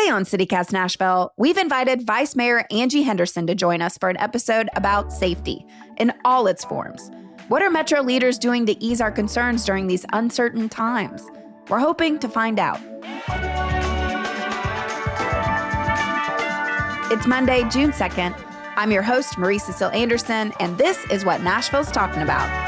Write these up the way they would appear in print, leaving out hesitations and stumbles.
Today on CityCast Nashville, we've invited Vice Mayor Angie Henderson to join us for an episode about safety in all its forms. What are Metro leaders doing to ease our concerns during these uncertain times? We're hoping to find out. It's Monday, June 2nd. I'm your host, Marie Cecile Anderson, and this is what Nashville's talking about.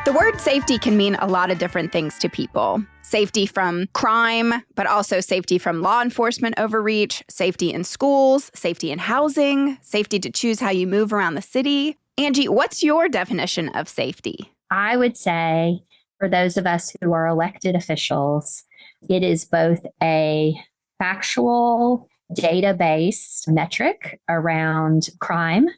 The word safety can mean a lot of different things to people. Safety from crime, but also safety from law enforcement overreach, safety in schools, safety in housing, safety to choose how you move around the city. Angie, what's your definition of safety? I would say for those of us who are elected officials, it is both a factual, data-based metric around crime,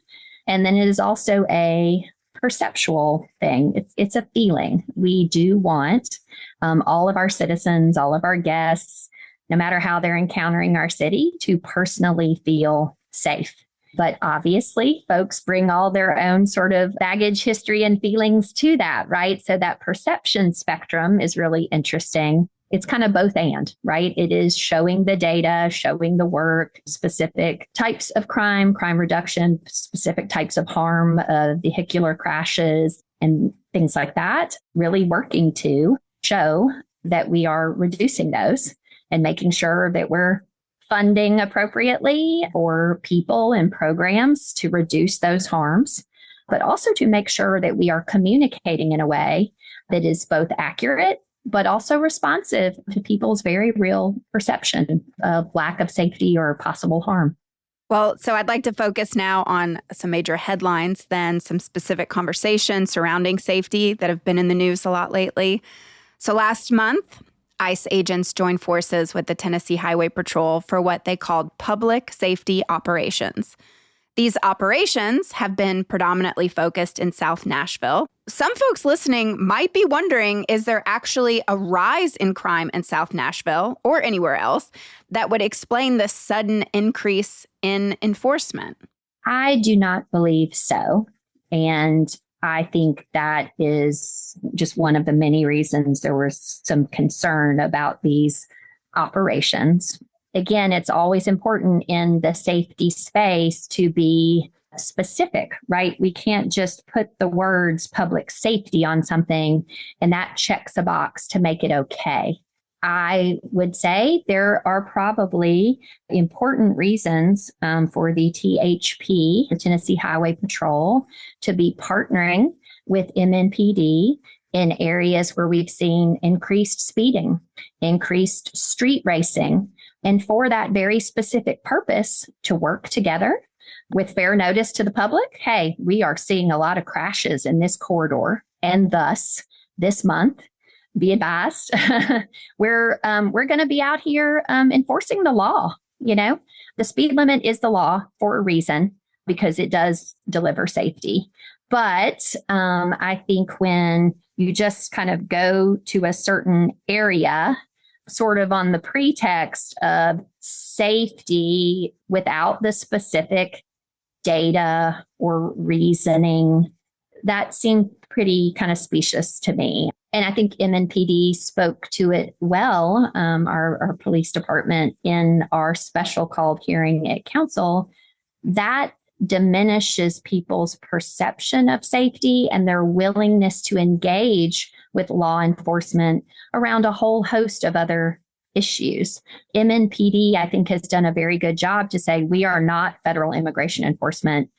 and then it is also a perceptual thing. It's a feeling. We do want all of our citizens, all of our guests, no matter how they're encountering our city, to personally feel safe. But obviously, folks bring all their own sort of baggage, history, and feelings to that, right? So that perception spectrum is really interesting. It's kind of both and, right? It is showing the data, showing the work, specific types of crime reduction, specific types of harm, vehicular crashes, and things like that, really working to show that we are reducing those and making sure that we're funding appropriately for people and programs to reduce those harms, but also to make sure that we are communicating in a way that is both accurate but also responsive to people's very real perception of lack of safety or possible harm. Well, so I'd like to focus now on some major headlines, then some specific conversations surrounding safety that have been in the news a lot lately. So last month, ICE agents joined forces with the Tennessee Highway Patrol for what they called public safety operations. These operations have been predominantly focused in South Nashville. Some folks listening might be wondering, is there actually a rise in crime in South Nashville or anywhere else that would explain the sudden increase in enforcement? I do not believe so. And I think that is just one of the many reasons there was some concern about these operations. Again, it's always important in the safety space to be specific, right? We can't just put the words public safety on something and that checks a box to make it okay. I would say there are probably important reasons for the THP, the Tennessee Highway Patrol, to be partnering with MNPD in areas where we've seen increased speeding, increased street racing, and for that very specific purpose, to work together with fair notice to the public. Hey, we are seeing a lot of crashes in this corridor, and thus this month, be advised, we're going to be out here enforcing the law. You know, the speed limit is the law for a reason because it does deliver safety. But I think when you just kind of go to a certain area, sort of on the pretext of safety without the specific data or reasoning, that seemed pretty kind of specious to me. And I think MNPD spoke to it well, our police department, in our special called hearing at council. That diminishes people's perception of safety and their willingness to engage with law enforcement around a whole host of other issues. MNPD, I think, has done a very good job to say, we are not federal immigration enforcement.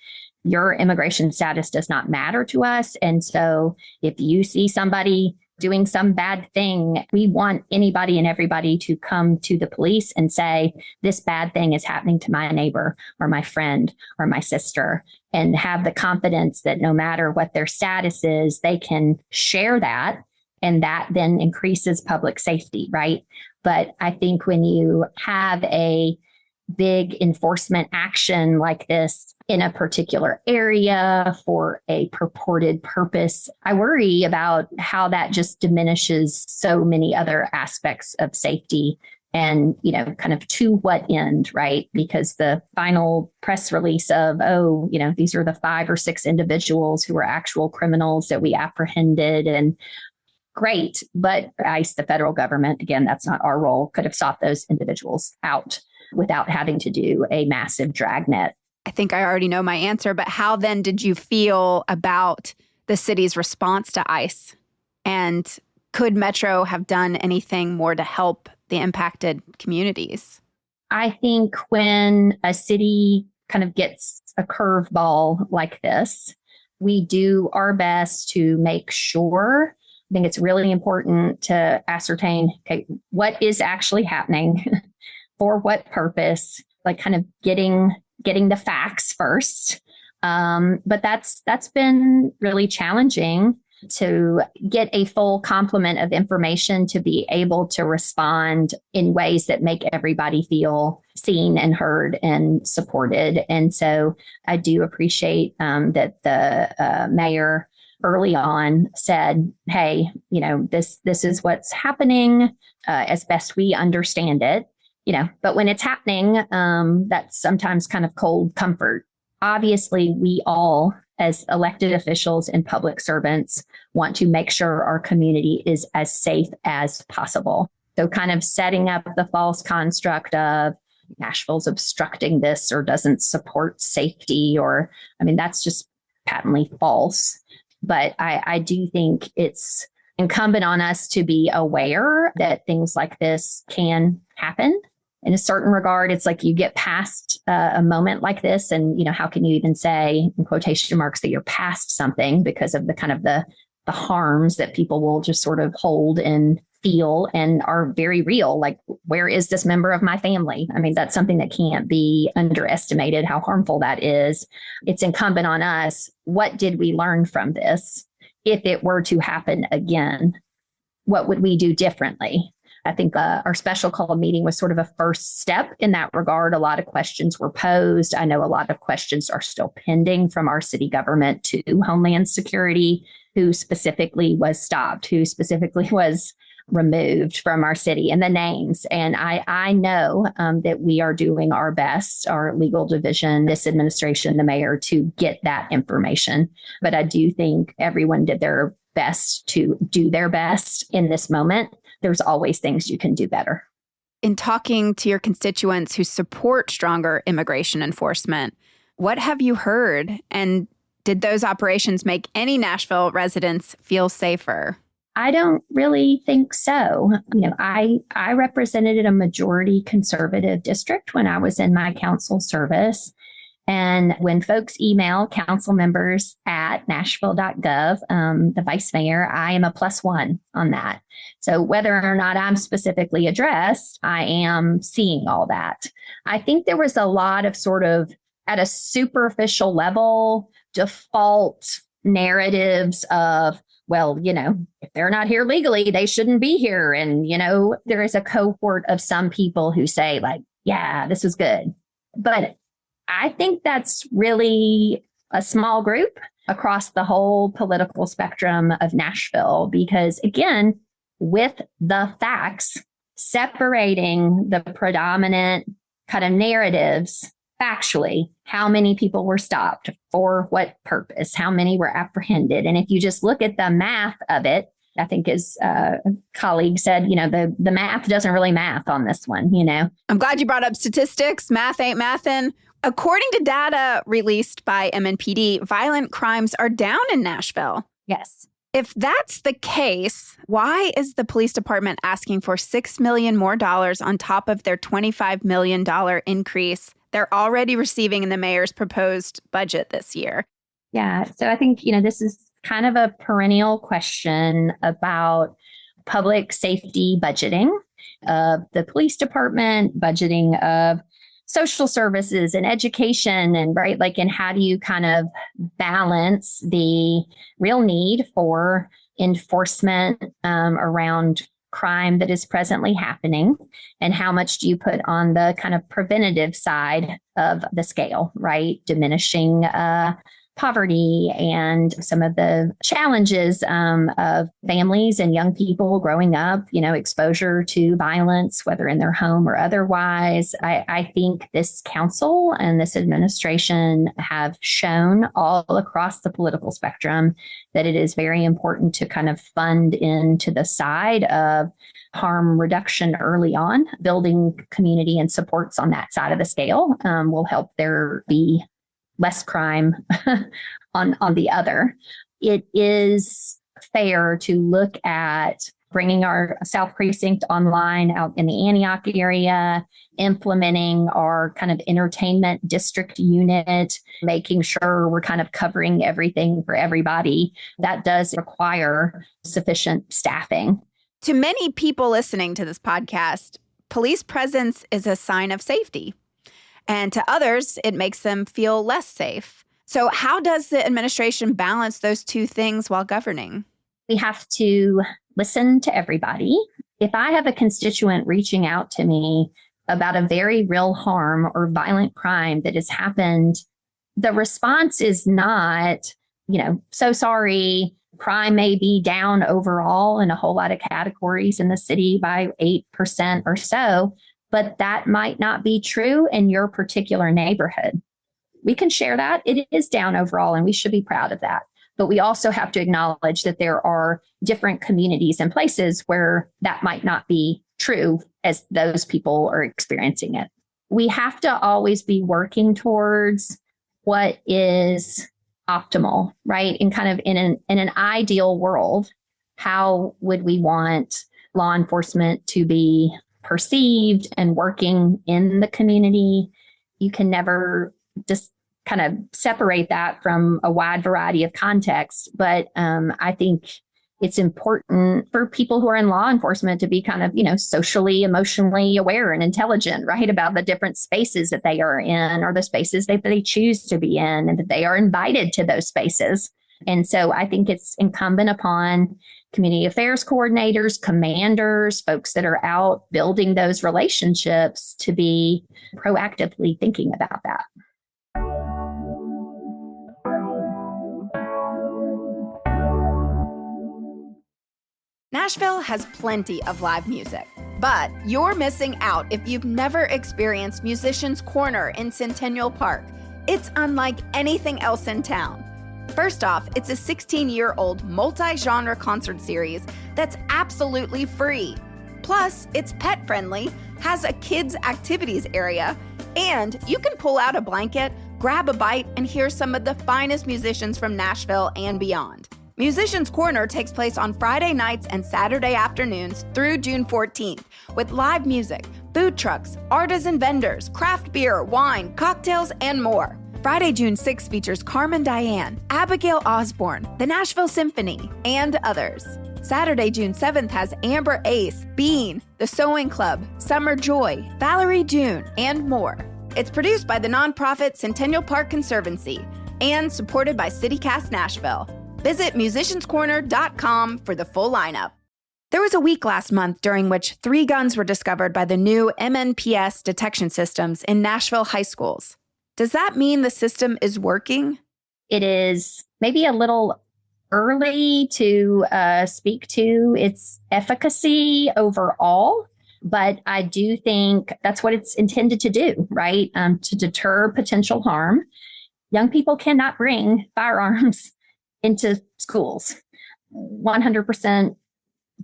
Your immigration status does not matter to us. And so if you see somebody doing some bad thing, we want anybody and everybody to come to the police and say, this bad thing is happening to my neighbor or my friend or my sister, and have the confidence that no matter what their status is, they can share that. And that then increases public safety, right? But I think when you have a big enforcement action like this in a particular area for a purported purpose, I worry about how that just diminishes so many other aspects of safety and, you know, kind of to what end, right? Because the final press release of, oh, you know, these are the 5 or 6 individuals who were actual criminals that we apprehended, and great. But ICE, the federal government, again, that's not our role, could have sought those individuals out without having to do a massive dragnet. I think I already know my answer, but how then did you feel about the city's response to ICE? And could Metro have done anything more to help the impacted communities? I think when a city kind of gets a curveball like this, we do our best to make sure. I think it's really important to ascertain, okay, what is actually happening, for what purpose, like kind of getting the facts first. But that's been really challenging to get a full complement of information to be able to respond in ways that make everybody feel seen and heard and supported. And so I do appreciate that the mayor early on said, hey, this is what's happening as best we understand it. But when it's happening, that's sometimes kind of cold comfort. Obviously, we all, as elected officials and public servants, want to make sure our community is as safe as possible. So kind of setting up the false construct of Nashville's obstructing this or doesn't support safety, that's just patently false. But I do think it's incumbent on us to be aware that things like this can happen. In a certain regard, it's like you get past a moment like this and, how can you even say in quotation marks that you're past something because of the kind of the harms that people will just sort of hold and feel and are very real. Like, where is this member of my family? That's something that can't be underestimated, how harmful that is. It's incumbent on us. What did we learn from this? If it were to happen again, what would we do differently? I think our special call meeting was sort of a first step in that regard. A lot of questions were posed. I know a lot of questions are still pending from our city government to Homeland Security, who specifically was stopped, who specifically was removed from our city, and the names. And I know that we are doing our best, our legal division, this administration, the mayor, to get that information. But I do think everyone did their best to do their best in this moment. There's always things you can do better. In talking to your constituents who support stronger immigration enforcement, what have you heard? And did those operations make any Nashville residents feel safer? I don't really think so. I represented a majority conservative district when I was in my council service. And when folks email council members at nashville.gov, the vice mayor, I am a +1 on that. So whether or not I'm specifically addressed, I am seeing all that. I think there was a lot of sort of at a superficial level, default narratives of, well, if they're not here legally, they shouldn't be here. And, there is a cohort of some people who say like, yeah, this was good. But I think that's really a small group across the whole political spectrum of Nashville, because again, with the facts, separating the predominant kind of narratives factually, how many people were stopped, for what purpose, how many were apprehended. And if you just look at the math of it, I think as a colleague said, the math doesn't really math on this one, I'm glad you brought up statistics. Math ain't mathin'. According to data released by MNPD, violent crimes are down in Nashville. Yes. If that's the case, why is the police department asking for $6 million more on top of their $25 million increase they're already receiving in the mayor's proposed budget this year? Yeah. So I think, this is kind of a perennial question about public safety budgeting of the police department, budgeting of social services and education, and right, and how do you kind of balance the real need for enforcement around crime that is presently happening, and how much do you put on the kind of preventative side of the scale, right? Diminishing poverty and some of the challenges of families and young people growing up, exposure to violence, whether in their home or otherwise. I think this council and this administration have shown all across the political spectrum that it is very important to kind of fund into the side of harm reduction early on. Building community and supports on that side of the scale will help there be less crime on the other. It is fair to look at bringing our South Precinct online out in the Antioch area, implementing our kind of entertainment district unit, making sure we're kind of covering everything for everybody. That does require sufficient staffing. To many people listening to this podcast, police presence is a sign of safety. And to others, it makes them feel less safe. So how does the administration balance those two things while governing? We have to listen to everybody. If I have a constituent reaching out to me about a very real harm or violent crime that has happened, the response is not, so sorry, crime may be down overall in a whole lot of categories in the city by 8% or so, but that might not be true in your particular neighborhood. We can share that. It is down overall, and we should be proud of that. But we also have to acknowledge that there are different communities and places where that might not be true as those people are experiencing it. We have to always be working towards what is optimal, right? And kind of in an ideal world, how would we want law enforcement to be perceived and working in the community? You can never just kind of separate that from a wide variety of contexts. But I think it's important for people who are in law enforcement to be kind of, socially, emotionally aware and intelligent, right, about the different spaces that they are in or the spaces that they choose to be in, and that they are invited to those spaces. And so I think it's incumbent upon community affairs coordinators, commanders, folks that are out building those relationships to be proactively thinking about that. Nashville has plenty of live music, but you're missing out if you've never experienced Musicians Corner in Centennial Park. It's unlike anything else in town. First off, it's a 16-year-old multi-genre concert series that's absolutely free. Plus, it's pet-friendly, has a kids' activities area, and you can pull out a blanket, grab a bite, and hear some of the finest musicians from Nashville and beyond. Musicians Corner takes place on Friday nights and Saturday afternoons through June 14th with live music, food trucks, artisan vendors, craft beer, wine, cocktails, and more. Friday, June 6th features Carmen Diane, Abigail Osborne, the Nashville Symphony, and others. Saturday, June 7th has Amber Ace, Bean, The Sewing Club, Summer Joy, Valerie June, and more. It's produced by the nonprofit Centennial Park Conservancy and supported by CityCast Nashville. Visit musicianscorner.com for the full lineup. There was a week last month during which 3 guns were discovered by the new MNPS detection systems in Nashville high schools. Does that mean the system is working? It is maybe a little early to speak to its efficacy overall, but I do think that's what it's intended to do, right? To deter potential harm. Young people cannot bring firearms into schools. 100%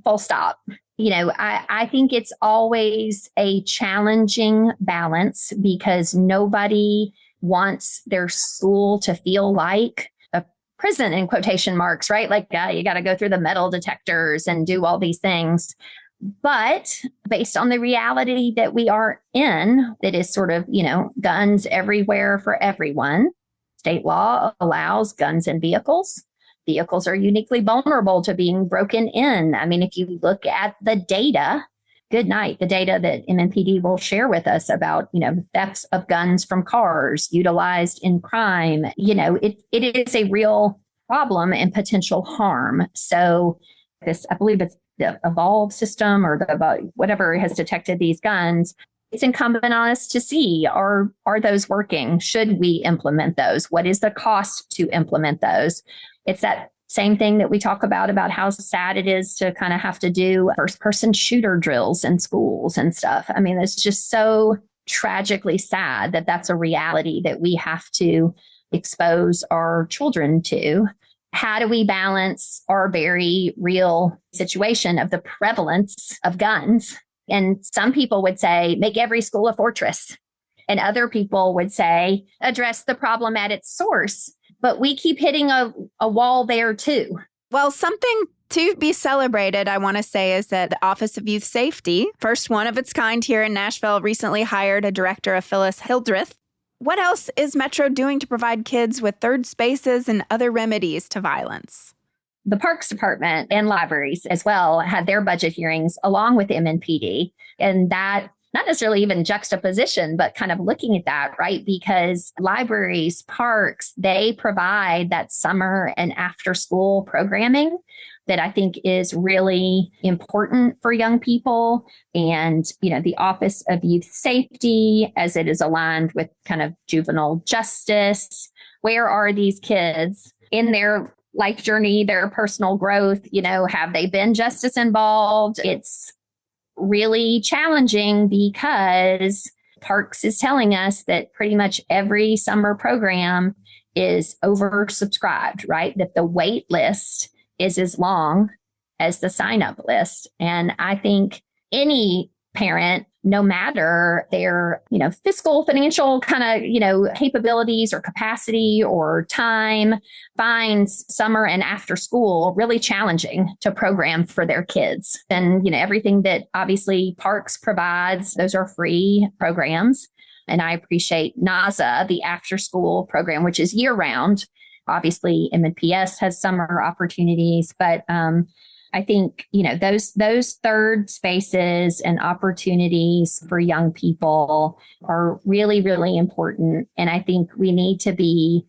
full stop. I think it's always a challenging balance because nobody wants their school to feel like a prison in quotation marks, right? Like you got to go through the metal detectors and do all these things. But based on the reality that we are in, that is sort of, guns everywhere for everyone. State law allows guns in vehicles. Vehicles are uniquely vulnerable to being broken in. I mean, if you look at the data, the data that MNPD will share with us about, thefts of guns from cars utilized in crime, it is a real problem and potential harm. So I believe it's the Evolve system or whatever has detected these guns. it's incumbent on us to see, are those working? Should we implement those? What is the cost to implement those? It's that same thing that we talk about how sad it is to kind of have to do first person shooter drills in schools and stuff. I mean, it's just so tragically sad that that's a reality that we have to expose our children to. How do we balance our very real situation of the prevalence of guns? And some people would say, make every school a fortress. And other people would say, address the problem at its source. But we keep hitting a wall there too. Well, something to be celebrated, I want to say, is that the Office of Youth Safety, first one of its kind here in Nashville, recently hired a director, Phyllis Hildreth. What else is Metro doing to provide kids with third spaces and other remedies to violence? The Parks Department and libraries as well had their budget hearings along with MNPD. And that, not necessarily even juxtaposition, but kind of looking at that, right? Because libraries, parks, they provide that summer and after school programming that I think is really important for young people. And, the Office of Youth Safety, as it is aligned with kind of juvenile justice, where are these kids in their life journey, their personal growth? Have they been justice involved? It's really challenging because Parks is telling us that pretty much every summer program is oversubscribed, right? That the wait list is as long as the sign up list. And I think any parent, no matter their, fiscal, financial kind of, capabilities or capacity or time, finds summer and after school really challenging to program for their kids. And, everything that obviously Parks provides, those are free programs. And I appreciate NASA, the after school program, which is year round. Obviously, MNPS has summer opportunities, but I think, those third spaces and opportunities for young people are really, really important. And I think we need to be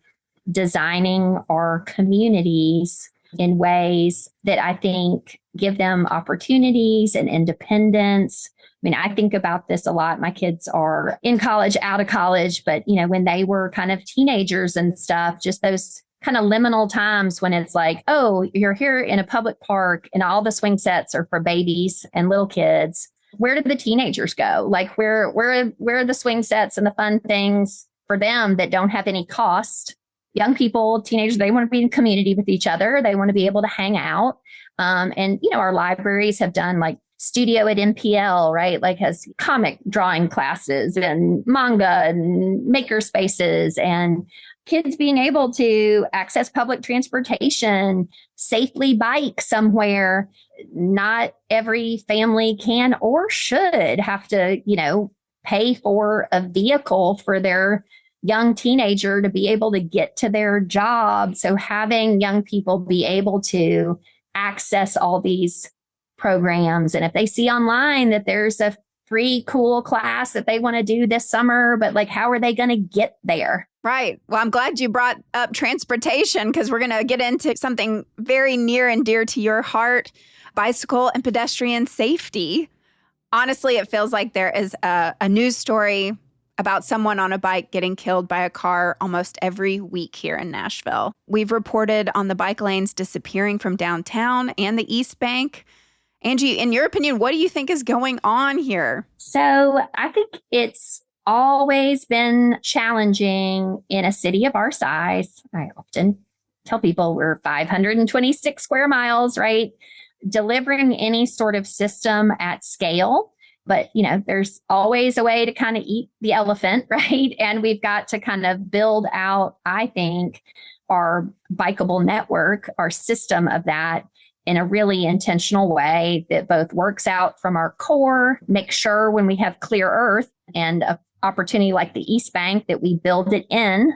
designing our communities in ways that I think give them opportunities and independence. I mean, I think about this a lot. My kids are in college, out of college, but, when they were kind of teenagers and stuff, just those kind of liminal times when it's like, oh, you're here in a public park and all the swing sets are for babies and little kids. Where did the teenagers go? Like where are the swing sets and the fun things for them that don't have any cost? Young people, teenagers, they want to be in community with each other. They want to be able to hang out. And our libraries have done like Studio at NPL, right? Like has comic drawing classes and manga and maker spaces, and kids being able to access public transportation, safely bike somewhere. Not every family can or should have to, pay for a vehicle for their young teenager to be able to get to their job. So having young people be able to access all these programs. And if they see online that there's a free cool class that they want to do this summer, but like, how are they going to get there? Right. Well, I'm glad you brought up transportation because we're going to get into something very near and dear to your heart, bicycle and pedestrian safety. Honestly, it feels like there is a news story about someone on a bike getting killed by a car almost every week here in Nashville. We've reported on the bike lanes disappearing from downtown and the East Bank. Angie, in your opinion, what do you think is going on here? So I think it's always been challenging in a city of our size. I often tell people we're 526 square miles, right? Delivering any sort of system at scale. But, there's always a way to kind of eat the elephant, right? And we've got to kind of build out, I think, our bikeable network, our system of that in a really intentional way that both works out from our core, make sure when we have clear earth and an opportunity like the East Bank that we build it in.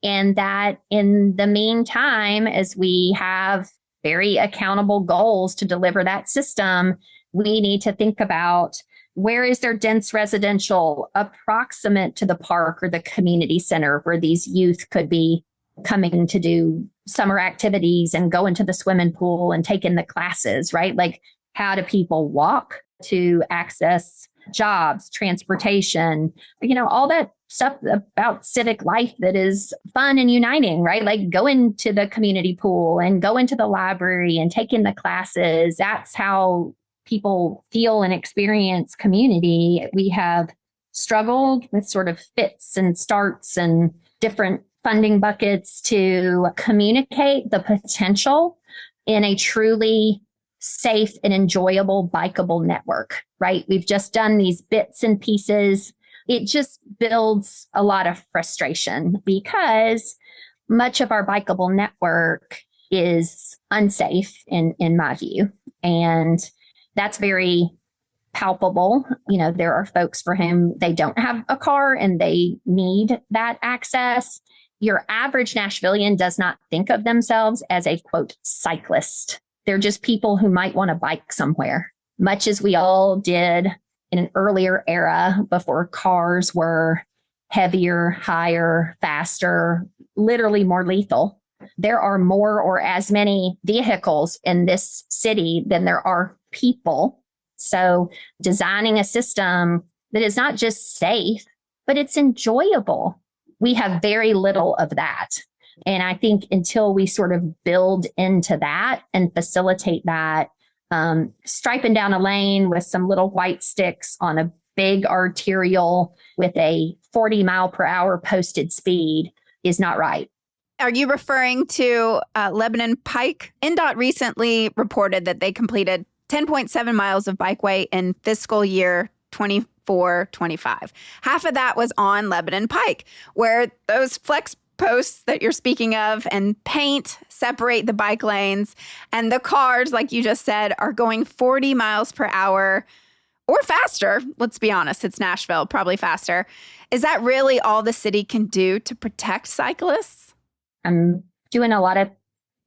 And that in the meantime, as we have very accountable goals to deliver that system, we need to think about where is there dense residential approximate to the park or the community center where these youth could be coming to do summer activities and go into the swimming pool and take in the classes, right? Like, how do people walk to access jobs, transportation, all that stuff about civic life that is fun and uniting, right? Like going to the community pool and going to the library and taking the classes. That's how people feel and experience community. We have struggled with sort of fits and starts and different funding buckets to communicate the potential in a truly safe and enjoyable bikeable network, right? We've just done these bits and pieces. It just builds a lot of frustration because much of our bikeable network is unsafe in my view. And that's very palpable. There are folks for whom they don't have a car and they need that access. Your average Nashvillian does not think of themselves as a, quote, cyclist. They're just people who might want to bike somewhere, much as we all did in an earlier era before cars were heavier, higher, faster, literally more lethal. There are more or as many vehicles in this city than there are people. So designing a system that is not just safe, but it's enjoyable. We have very little of that. And I think until we sort of build into that and facilitate that, striping down a lane with some little white sticks on a big arterial with a 40 mile per hour posted speed is not right. Are you referring to Lebanon Pike? NDOT recently reported that they completed 10.7 miles of bikeway in fiscal year 24-25. Half of that was on Lebanon Pike, where those flex posts that you're speaking of and paint separate the bike lanes, and the cars, like you just said, are going 40 miles per hour or faster. Let's be honest, it's Nashville, probably faster. Is that really all the city can do to protect cyclists? I'm doing a lot of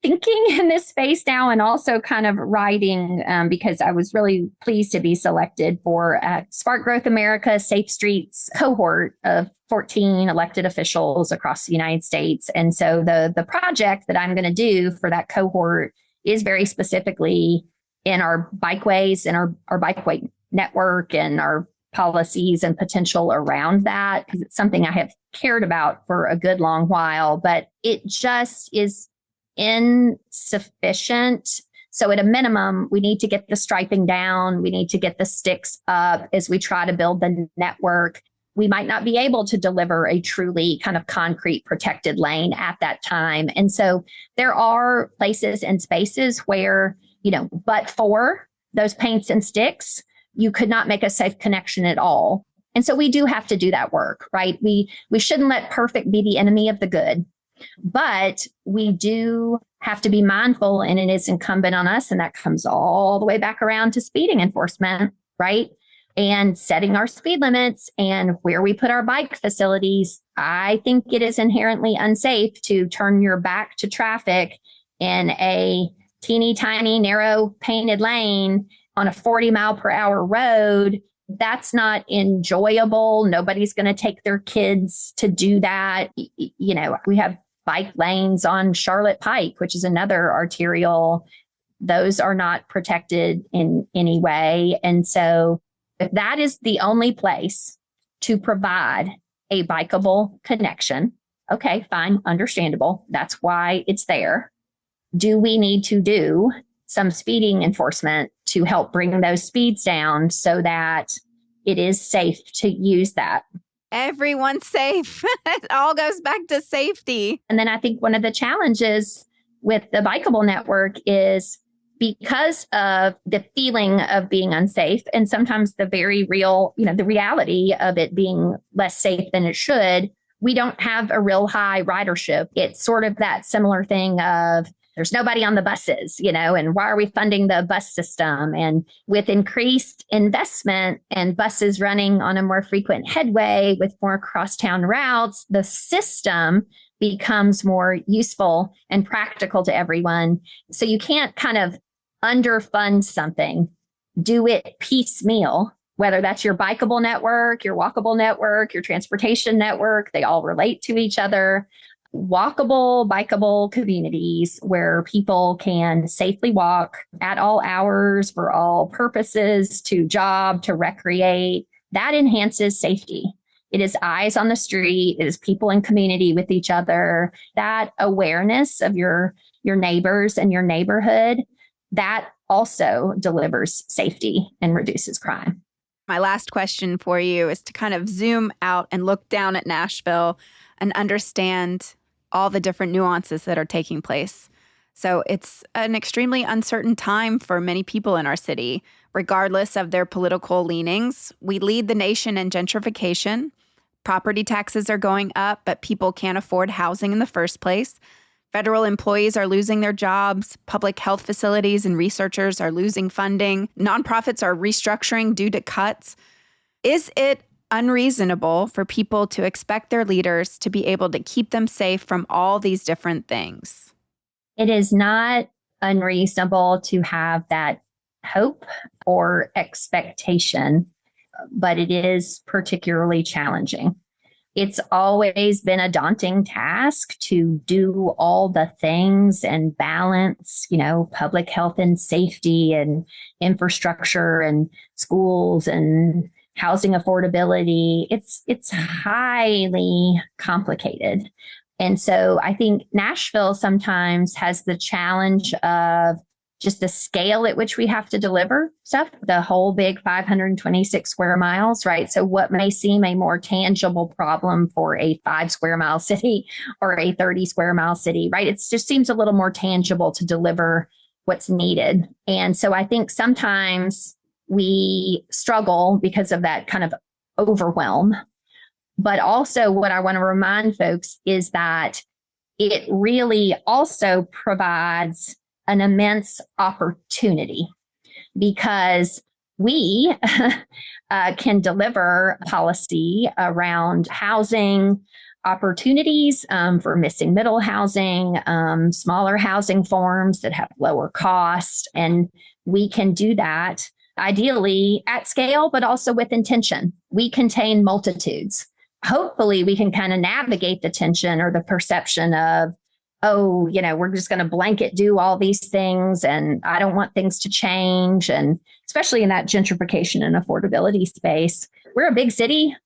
thinking in this space now and also kind of writing because I was really pleased to be selected for Spark Growth America Safe Streets cohort of 14 elected officials across the United States. And so the project that I'm going to do for that cohort is very specifically in our bikeways and our bikeway network and our policies and potential around that, because it's something I have cared about for a good long while, but it just is insufficient. So at a minimum, we need to get the striping down. We need to get the sticks up as we try to build the network. We might not be able to deliver a truly kind of concrete protected lane at that time. And so there are places and spaces where, but for those paints and sticks, you could not make a safe connection at all. And so we do have to do that work, right? We shouldn't let perfect be the enemy of the good. But we do have to be mindful, and it is incumbent on us, and that comes all the way back around to speeding enforcement, right? And setting our speed limits and where we put our bike facilities. I think it is inherently unsafe to turn your back to traffic in a teeny tiny, narrow painted lane on a 40 mile per hour road. That's not enjoyable. Nobody's going to take their kids to do that. We have bike lanes on Charlotte Pike, which is another arterial. Those are not protected in any way. And so if that is the only place to provide a bikeable connection, okay, fine, understandable. That's why it's there. Do we need to do some speeding enforcement to help bring those speeds down so that it is safe to use that? Everyone's safe. It all goes back to safety. And then I think one of the challenges with the bikeable network is because of the feeling of being unsafe and sometimes the very real, the reality of it being less safe than it should, we don't have a real high ridership. It's sort of that similar thing of there's nobody on the buses, and why are we funding the bus system? And with increased investment and buses running on a more frequent headway with more crosstown routes, the system becomes more useful and practical to everyone. So you can't kind of underfund something, do it piecemeal, whether that's your bikeable network, your walkable network, your transportation network, they all relate to each other. walkable, bikeable communities where people can safely walk at all hours for all purposes, to job, to recreate. That enhances safety. It is eyes on the street. It is people in community with each other. That awareness of your neighbors and your neighborhood, that also delivers safety and reduces crime. My last question for you is to kind of zoom out and look down at Nashville and understand all the different nuances that are taking place. So it's an extremely uncertain time for many people in our city, regardless of their political leanings. We lead the nation in gentrification. Property taxes are going up, but people can't afford housing in the first place. Federal employees are losing their jobs. Public health facilities and researchers are losing funding. Nonprofits are restructuring due to cuts. Is it unreasonable for people to expect their leaders to be able to keep them safe from all these different things? It is not unreasonable to have that hope or expectation, but it is particularly challenging. It's always been a daunting task to do all the things and balance, public health and safety and infrastructure and schools and housing affordability. It's highly complicated. And so I think Nashville sometimes has the challenge of just the scale at which we have to deliver stuff, the whole big 526 square miles, right? So what may seem a more tangible problem for a 5 square mile city or a 30 square mile city, right? It just seems a little more tangible to deliver what's needed. And so I think sometimes we struggle because of that kind of overwhelm. But also what I want to remind folks is that it really also provides an immense opportunity, because we can deliver policy around housing opportunities for missing middle housing, smaller housing forms that have lower cost. And we can do that ideally at scale, but also with intention. We contain multitudes. Hopefully we can kind of navigate the tension or the perception of, we're just going to blanket do all these things and I don't want things to change. And especially in that gentrification and affordability space, we're a big city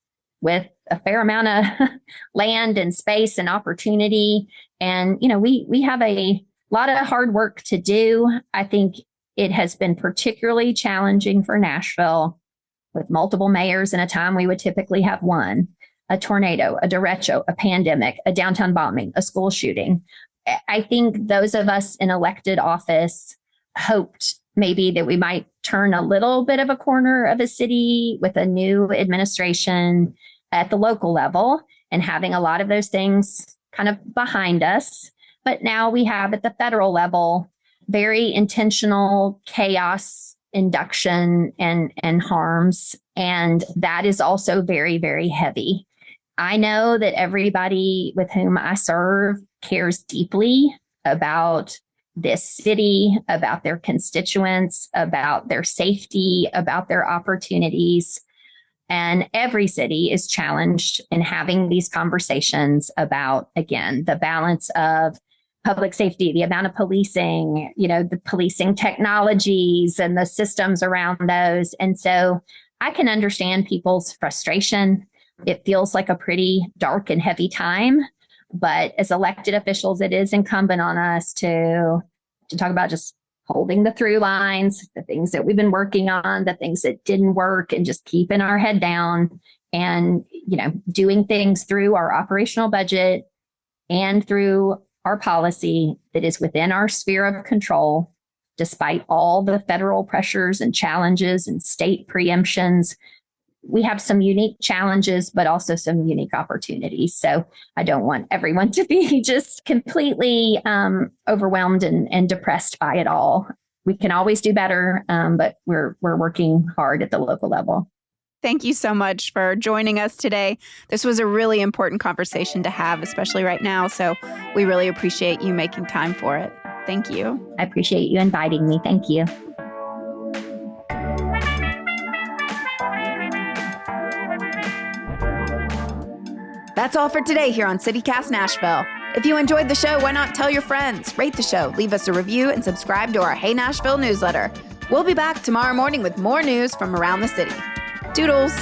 with a fair amount of land and space and opportunity. And, we have a lot of hard work to do. I think it has been particularly challenging for Nashville with multiple mayors in a time we would typically have one. A tornado, a derecho, a pandemic, a downtown bombing, a school shooting. I think those of us in elected office hoped maybe that we might turn a little bit of a corner of a city with a new administration at the local level and having a lot of those things kind of behind us. But now we have at the federal level very intentional chaos induction and harms. And that is also very, very heavy. I know that everybody with whom I serve cares deeply about this city, about their constituents, about their safety, about their opportunities. And every city is challenged in having these conversations about, again, the balance of public safety, the amount of policing, the policing technologies and the systems around those. And so I can understand people's frustration. It feels like a pretty dark and heavy time, but as elected officials, it is incumbent on us to talk about just holding the through lines, the things that we've been working on, the things that didn't work, and just keeping our head down and, doing things through our operational budget and through our policy that is within our sphere of control, despite all the federal pressures and challenges and state preemptions. We have some unique challenges, but also some unique opportunities. So I don't want everyone to be just completely overwhelmed and depressed by it all. We can always do better, but we're working hard at the local level. Thank you so much for joining us today. This was a really important conversation to have, especially right now. So we really appreciate you making time for it. Thank you. I appreciate you inviting me. Thank you. That's all for today here on CityCast Nashville. If you enjoyed the show, why not tell your friends? Rate the show, leave us a review, and subscribe to our Hey Nashville newsletter. We'll be back tomorrow morning with more news from around the city. Doodles!